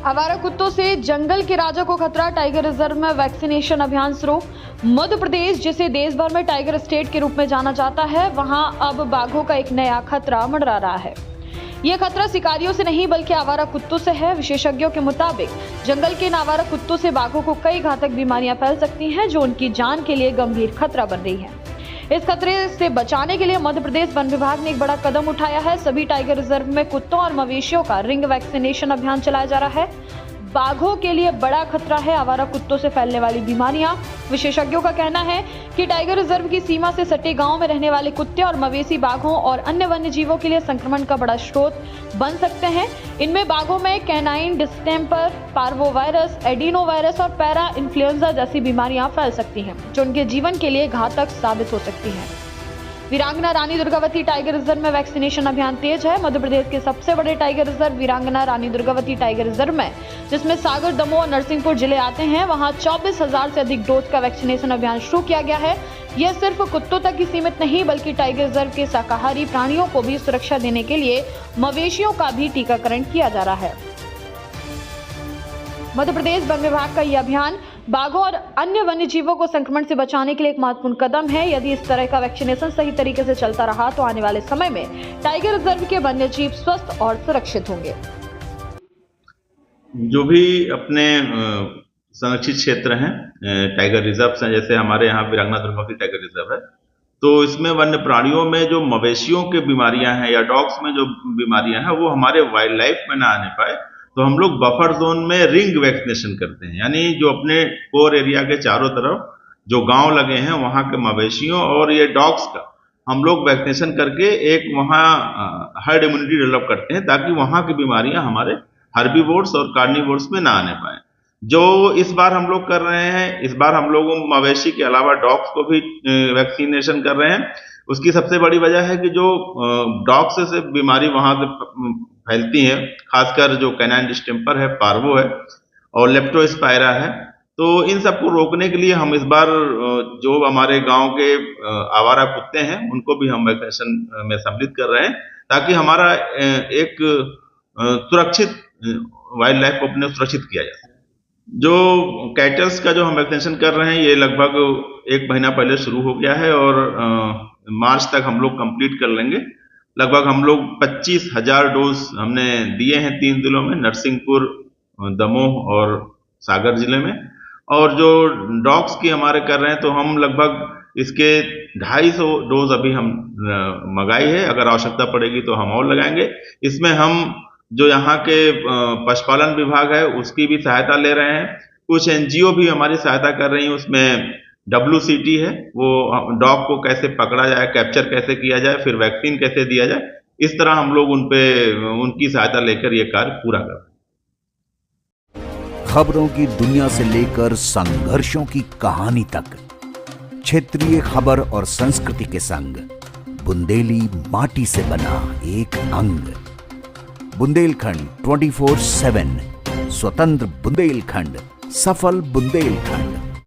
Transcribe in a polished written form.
आवारा कुत्तों से जंगल के राजा को खतरा, टाइगर रिजर्व में वैक्सीनेशन अभियान शुरू। मध्य प्रदेश, जिसे देश भर में टाइगर स्टेट के रूप में जाना जाता है, वहां अब बाघों का एक नया खतरा मंडरा रहा है। यह खतरा शिकारियों से नहीं बल्कि आवारा कुत्तों से है। विशेषज्ञों के मुताबिक जंगल के इन आवारा कुत्तों से बाघों को कई घातक बीमारियां फैल सकती हैं, जो उनकी जान के लिए गंभीर खतरा बन रही है। इस खतरे से बचाने के लिए मध्य प्रदेश वन विभाग ने एक बड़ा कदम उठाया है। सभी टाइगर रिजर्व में कुत्तों और मवेशियों का रिंग वैक्सीनेशन अभियान चलाया जा रहा है। बाघों के लिए बड़ा खतरा है आवारा कुत्तों से फैलने वाली बीमारियां। विशेषज्ञों का कहना है कि टाइगर रिजर्व की सीमा से सटे गांव में रहने वाले कुत्ते और मवेशी बाघों और अन्य वन्य जीवों के लिए संक्रमण का बड़ा स्रोत बन सकते हैं। इनमें बाघों में कैनाइन डिस्टेम्पर, पार्वोवायरस, एडिनोवायरस और पैरा इन्फ्लुएंजा जैसी बीमारियां फैल सकती हैं, जो उनके जीवन के लिए घातक साबित हो सकती हैं। वीरांगना रानी दुर्गावती टाइगर रिजर्व में वैक्सीनेशन अभियान तेज है। मध्य प्रदेश के सबसे बड़े टाइगर रिजर्व वीरांगना रानी दुर्गावती टाइगर रिजर्व में, जिसमें सागर, दमोह और नरसिंहपुर जिले आते हैं, वहां 24,000 से अधिक डोज का वैक्सीनेशन अभियान शुरू किया गया है। यह सिर्फ कुत्तों तक ही सीमित नहीं, बल्कि टाइगर रिजर्व के शाकाहारी प्राणियों को भी सुरक्षा देने के लिए मवेशियों का भी टीकाकरण किया जा रहा है। मध्य प्रदेश वन विभाग का यह अभियान बाघों और अन्य वन्य जीवों को संक्रमण से बचाने के लिए एक महत्वपूर्ण कदम है। यदि इस तरह का वैक्सीनेशन सही तरीके से चलता रहा तो आने वाले समय में टाइगर रिजर्व के वन्य जीव स्वस्थ और सुरक्षित होंगे। जो भी अपने संरक्षित क्षेत्र हैं, टाइगर रिजर्व हैं, जैसे हमारे यहाँ वीरांगना दुर्गावती टाइगर रिजर्व है, तो इसमें वन्य प्राणियों में जो मवेशियों की बीमारियां हैं या डॉग्स में जो बीमारियां हैं, वो हमारे वाइल्ड लाइफ में ना आने पाए, तो हम लोग बफर जोन में रिंग वैक्सीनेशन करते हैं। यानी जो अपने कोर एरिया के चारों तरफ जो गांव लगे हैं, वहां के मवेशियों और ये डॉग्स का हम लोग वैक्सीनेशन करके एक वहां हर्ड इम्यूनिटी डेवलप करते हैं, ताकि वहां की बीमारियां हमारे हर्बीवोर्स और कार्निवोर्स में ना आने पाए। जो इस बार हम लोग कर रहे हैं, इस बार हम लोग मवेशी के अलावा डॉग्स को भी वैक्सीनेशन कर रहे हैं। उसकी सबसे बड़ी वजह है कि जो डॉग्स से बीमारी वहां से फैलती हैं, खासकर जो कैनाइन डिस्टेम्पर है, पार्वो है और लेप्टोस्पायरा है, तो इन सबको रोकने के लिए हम इस बार जो हमारे गांव के आवारा कुत्ते हैं, उनको भी हम वैक्सीनेशन में सम्मिलित कर रहे हैं, ताकि हमारा एक सुरक्षित वाइल्ड लाइफ को अपने सुरक्षित किया जाए। जो कैटल्स का जो हम वैक्सीनेशन कर रहे हैं, ये लगभग 1 महीना पहले शुरू हो गया है और मार्च तक हम लोग कंप्लीट कर लेंगे। लगभग हम लोग 25,000 डोज हमने दिए हैं 3 जिलों में, नरसिंहपुर, दमोह और सागर जिले में। और जो डॉग्स की हमारे कर रहे हैं, तो हम लगभग इसके 250 डोज अभी हम मंगाई है। अगर आवश्यकता पड़ेगी तो हम और लगाएंगे। इसमें हम जो यहाँ के पशुपालन विभाग है, उसकी भी सहायता ले रहे हैं। कुछ एनजीओ भी हमारी सहायता कर रही है। उसमें WCT है, वो डॉग को कैसे पकड़ा जाए, कैप्चर कैसे किया जाए, फिर वैक्सीन कैसे दिया जाए, इस तरह हम लोग उनकी सहायता लेकर ये कार्य पूरा कर रहे हैं। खबरों की दुनिया से लेकर संघर्षों की कहानी तक, क्षेत्रीय खबर और संस्कृति के संग बुंदेली माटी से बना एक अंग। बुंदेलखंड 24/7, स्वतंत्र बुंदेलखंड, सफल बुंदेलखंड।